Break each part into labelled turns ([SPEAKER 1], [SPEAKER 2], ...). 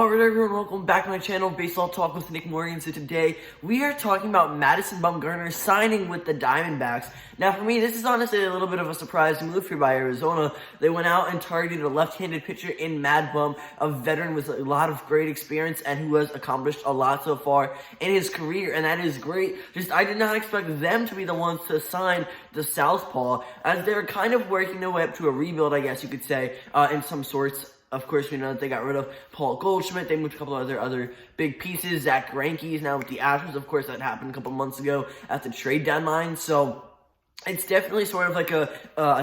[SPEAKER 1] Alright everyone, welcome back to my channel, Baseball Talk with Nick Morgan. So today, we are talking about Madison Bumgarner signing with the Diamondbacks. Now for me, this is honestly a little bit of a surprise move here by Arizona. They went out and targeted a left-handed pitcher in Mad Bum, a veteran with a lot of great experience and who has accomplished a lot so far in his career, and that is great. I did not expect them to be the ones to sign the Southpaw, as they're kind of working their way up to a rebuild, I guess you could say, in some sorts. Of course, we know that they got rid of Paul Goldschmidt. They moved a couple of other big pieces. Zach Greinke is now with the Astros. Of course, that happened a couple months ago at the trade deadline. So it's definitely sort of like a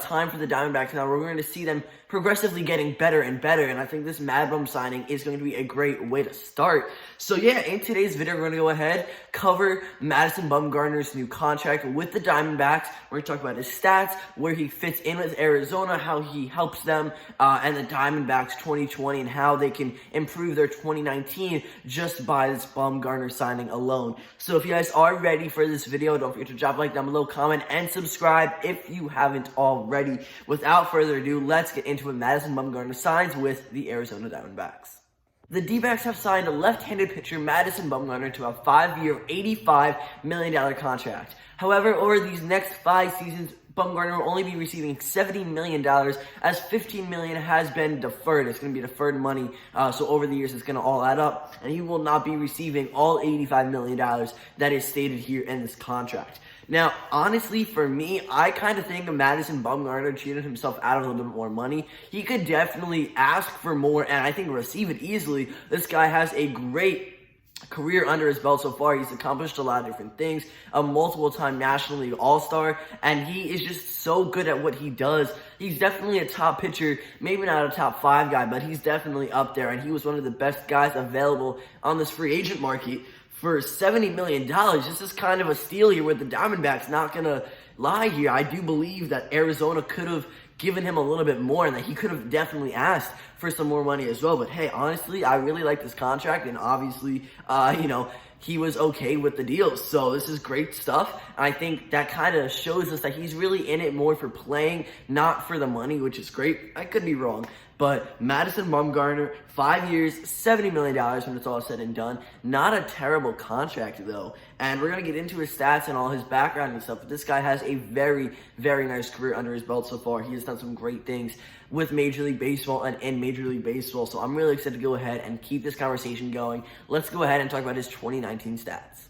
[SPEAKER 1] time for the Diamondbacks now. We're going to see them progressively getting better and better, and I think this Mad Bum signing is going to be a great way to start. So yeah, in today's video, we're going to go ahead, cover Madison Bumgarner's new contract with the Diamondbacks. We're going to talk about his stats, where he fits in with Arizona, how he helps them, and the Diamondbacks 2020, and how they can improve their 2019 just by this Bumgarner signing alone. So if you guys are ready for this video, don't forget to drop a like down below, comment, and subscribe if you haven't already. Without further ado, let's get into what Madison Bumgarner signs with the Arizona Diamondbacks. The D-backs have signed a left-handed pitcher, Madison Bumgarner, to a 5-year, $85 million contract. However, over these next 5 seasons, Bumgarner will only be receiving $70 million, as $15 million has been deferred. It's going to be deferred money, so over the years it's going to all add up, and he will not be receiving all $85 million that is stated here in this contract. Now, honestly, for me, I kind of think Madison Bumgarner cheated himself out of a little bit more money. He could definitely ask for more, and I think receive it easily. This guy has a great career under his belt so far. He's accomplished a lot of different things, a multiple-time National League All-Star, and he is just so good at what he does. He's definitely a top pitcher, maybe not a top 5 guy, but he's definitely up there, and he was one of the best guys available on this free agent market. For $70 million, this is kind of a steal here with the Diamondbacks. Not going to lie here. I do believe that Arizona could have given him a little bit more, and that he could have definitely asked for some more money as well. But hey, honestly, I really like this contract, and obviously, he was okay with the deal. So this is great stuff. I think that kind of shows us that he's really in it more for playing, not for the money, which is great. I could be wrong. But Madison Bumgarner, 5 years, $70 million when it's all said and done. Not a terrible contract, though. And we're going to get into his stats and all his background and stuff. But this guy has a very, very nice career under his belt so far. He has done some great things with Major League Baseball and in Major League Baseball. So I'm really excited to go ahead and keep this conversation going. Let's go ahead and talk about his 2019 stats.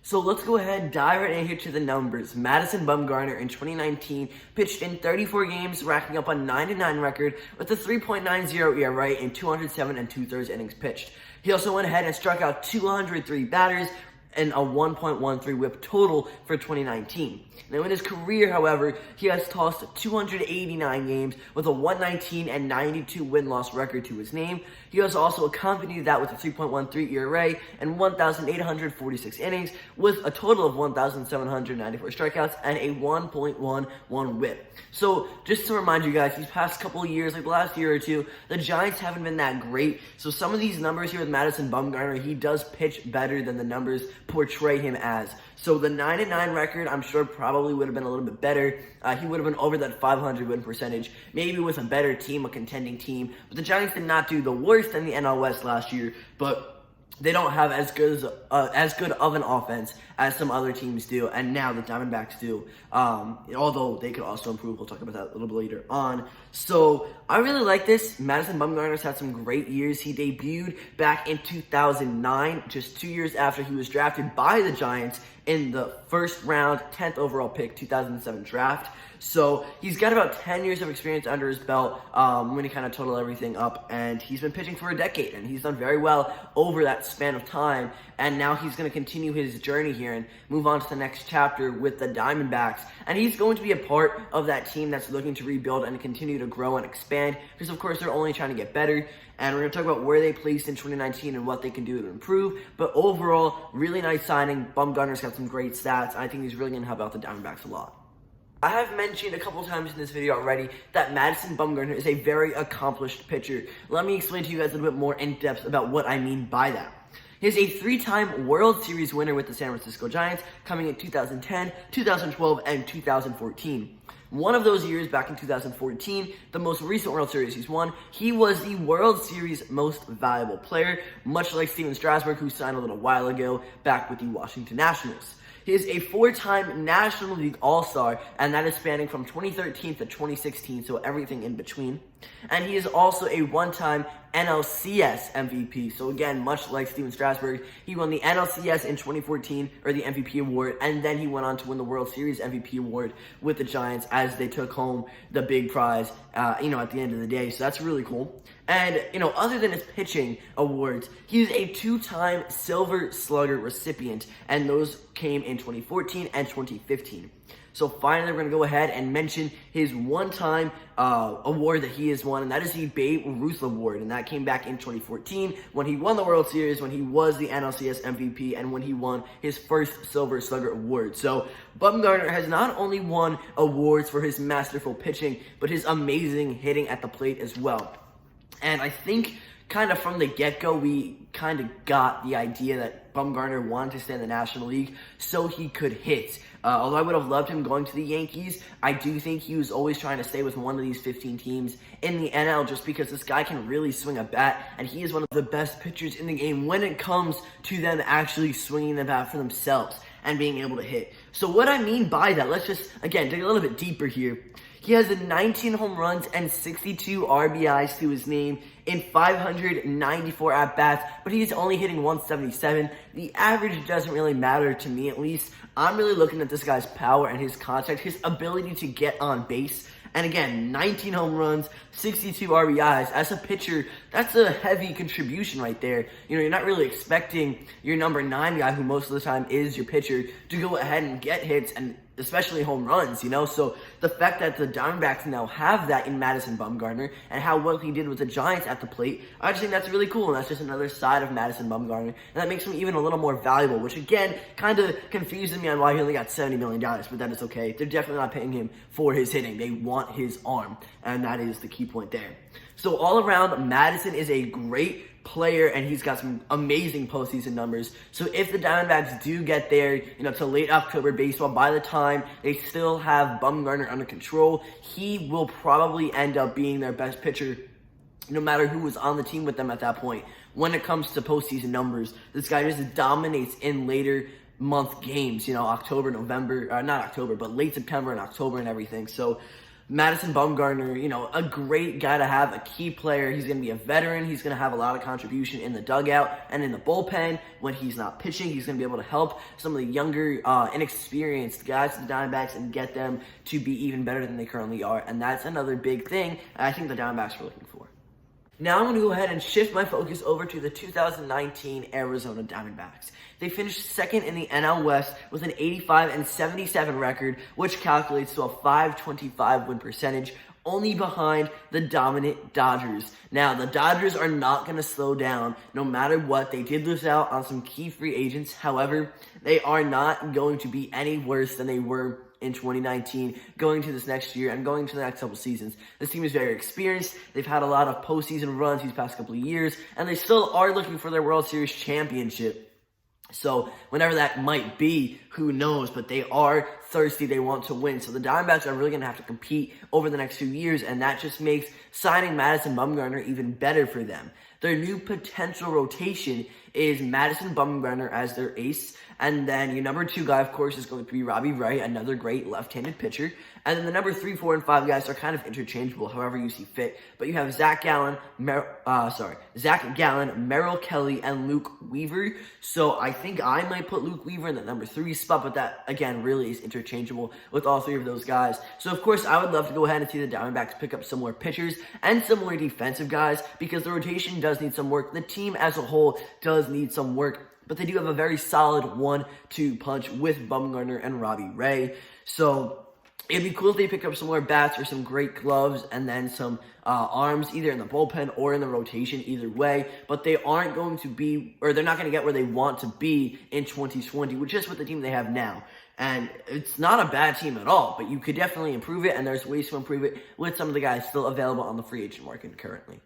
[SPEAKER 1] So let's go ahead and dive right in here to the numbers. Madison Bumgarner in 2019 pitched in 34 games, racking up a 9-9 record with a 3.90 ERA in 207 2/3 innings pitched. He also went ahead and struck out 203 batters and a 1.13 whip total for 2019. Now in his career, however, he has tossed 289 games with a 119 and 92 win-loss record to his name. He has also accompanied that with a 3.13 ERA and 1,846 innings with a total of 1,794 strikeouts and a 1.11 whip. So just to remind you guys, these past couple of years, like the last year or two, the Giants haven't been that great. So some of these numbers here with Madison Bumgarner, he does pitch better than the numbers portray him as. So the 9-9 record, I'm sure probably would have been a little bit better. He would have been over that 500 win percentage, maybe with a better team, a contending team. But the Giants did not do the worst in the NL West last year, but they don't have as good of an offense as some other teams do, and now the Diamondbacks do. Although they could also improve. We'll talk about that a little bit later on. So I really like this. Madison Bumgarner's had some great years. He debuted back in 2009, just 2 years after he was drafted by the Giants in the first round, 10th overall pick, 2007 draft. So he's got about 10 years of experience under his belt when you kind of total everything up, and he's been pitching for a decade, and he's done very well over that span of time, and now he's going to continue his journey here and move on to the next chapter with the Diamondbacks, and he's going to be a part of that team that's looking to rebuild and continue to grow and expand, because of course they're only trying to get better. And we're going to talk about where they placed in 2019 and what they can do to improve. But overall, really nice signing. Bumgarner's got some great stats. I think he's really going to help out the Diamondbacks a lot. I have mentioned a couple times in this video already that Madison Bumgarner is a very accomplished pitcher. Let me explain to you guys a little bit more in depth about what I mean by that. He is a 3-time World Series winner with the San Francisco Giants, coming in 2010, 2012, and 2014. One of those years, back in 2014, the most recent World Series he's won, he was the World Series most valuable player, much like Steven Strasburg, who signed a little while ago back with the Washington Nationals. He is a 4-time National League All-Star, and that is spanning from 2013 to 2016, so everything in between. And he is also a 1-time NLCS MVP. So again, much like Steven Strasburg, he won the NLCS in 2014, or the MVP award, and then he went on to win the World Series MVP award with the Giants as they took home the big prize, at the end of the day. So that's really cool. And, other than his pitching awards, he's a 2-time Silver Slugger recipient, and those came in 2014 and 2015. So finally, we're going to go ahead and mention his 1-time award that he has won, and that is the Babe Ruth Award, and that came back in 2014 when he won the World Series, when he was the NLCS MVP, and when he won his first Silver Slugger Award. So Bumgarner has not only won awards for his masterful pitching, but his amazing hitting at the plate as well. And I think kind of from the get-go, we kind of got the idea that Bumgarner wanted to stay in the National League so he could hit. Although I would have loved him going to the Yankees, I do think he was always trying to stay with one of these 15 teams in the NL just because this guy can really swing a bat, and he is one of the best pitchers in the game when it comes to them actually swinging the bat for themselves and being able to hit. So what I mean by that, let's just, again, dig a little bit deeper here. He has 19 home runs and 62 RBIs to his name in 594 at-bats, but he's only hitting 177. The average doesn't really matter to me, at least. I'm really looking at this guy's power and his contact, his ability to get on base. And again, 19 home runs, 62 RBIs. As a pitcher, that's a heavy contribution right there. You're not really expecting your number 9 guy, who most of the time is your pitcher, to go ahead and get hits and especially home runs, So the fact that the Diamondbacks now have that in Madison Bumgarner and how well he did with the Giants at the plate, I just think that's really cool, and that's just another side of Madison Bumgarner, and that makes him even a little more valuable, which again kind of confuses me on why he only got $70 million, but that is okay. They're definitely not paying him for his hitting. They want his arm, and that is the key point there. So all around, Madison is a great player, and he's got some amazing postseason numbers. So if the Diamondbacks do get there, to late October baseball, by the time they still have Bumgarner under control, he will probably end up being their best pitcher, no matter who was on the team with them at that point. When it comes to postseason numbers, this guy just dominates in later month games, October, November, not October, but late September and October and everything. So Madison Bumgarner, a great guy to have, a key player. He's going to be a veteran. He's going to have a lot of contribution in the dugout and in the bullpen. When he's not pitching, he's going to be able to help some of the younger, inexperienced guys to the Diamondbacks and get them to be even better than they currently are. And that's another big thing I think the Diamondbacks are looking for. Now I'm going to go ahead and shift my focus over to the 2019 Arizona Diamondbacks. They finished second in the NL West with an 85-77 record, which calculates to a .525 win percentage, only behind the dominant Dodgers. Now, the Dodgers are not going to slow down no matter what. They did lose out on some key free agents. However, they are not going to be any worse than they were in 2019, going to this next year and going to the next couple seasons. This team is very experienced. They've had a lot of postseason runs these past couple of years, and they still are looking for their World Series championship. So whenever that might be, who knows, but they are thirsty. They want to win. So the Diamondbacks are really going to have to compete over the next few years, and that just makes signing Madison Bumgarner even better for them. Their new potential rotation is Madison Bumgarner as their ace, and then your number 2 guy, of course, is going to be Robbie Ray, another great left-handed pitcher. And then the number 3, 4, and 5 guys are kind of interchangeable, however you see fit. But you have Zach Gallen, Merrill Kelly, and Luke Weaver. So I think I might put Luke Weaver in the number 3 spot, but that, again, really is interchangeable with all 3 of those guys. So, of course, I would love to go ahead and see the Diamondbacks pick up some more pitchers and some more defensive guys, because the rotation does need some work. The team as a whole does need some work, but they do have a very solid 1-2 punch with Bumgarner and Robbie Ray. So it'd be cool if they pick up some more bats or some great gloves and then some arms, either in the bullpen or in the rotation, either way. But they aren't going to be, or they're not going to get where they want to be in 2020, which is with the team they have now. And it's not a bad team at all, but you could definitely improve it, and there's ways to improve it with some of the guys still available on the free agent market currently.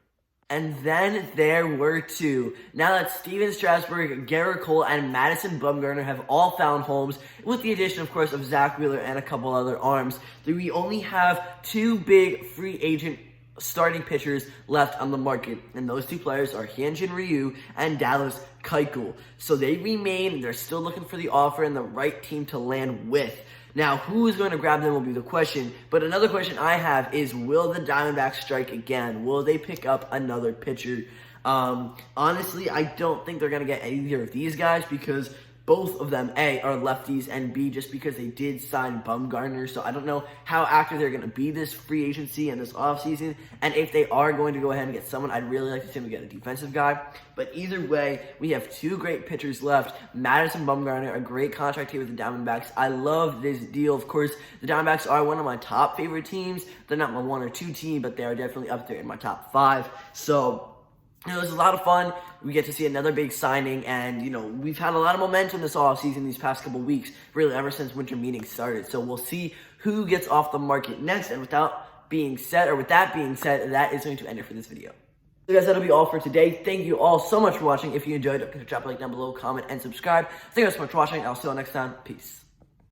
[SPEAKER 1] And then there were two. Now that Steven Strasburg, Garrett Cole, and Madison Bumgarner have all found homes, with the addition, of course, of Zach Wheeler and a couple other arms, we only have two big free agent starting pitchers left on the market, and those two players are Hyunjin Ryu and Dallas Keuchel. So they remain, they're still looking for the offer and the right team to land with. Now, who is going to grab them will be the question, but another question I have is, will the Diamondbacks strike again? Will they pick up another pitcher? Honestly, I don't think they're going to get either of these guys because both of them, A, are lefties, and B, just because they did sign Bumgarner. So I don't know how active they're going to be this free agency and this offseason. And if they are going to go ahead and get someone, I'd really like to see them get a defensive guy. But either way, we have two great pitchers left. Madison Bumgarner, a great contract here with the Diamondbacks. I love this deal. Of course, the Diamondbacks are one of my top favorite teams. They're not my 1 or 2 team, but they are definitely up there in my top 5. So it was a lot of fun. We get to see another big signing, and, we've had a lot of momentum this offseason these past couple weeks, really ever since winter meetings started. So we'll see who gets off the market next, and with that being said, that is going to end it for this video. So guys, that'll be all for today. Thank you all so much for watching. If you enjoyed it, drop a like down below, comment, and subscribe. Thank you guys so much for watching. I'll see you all next time. Peace.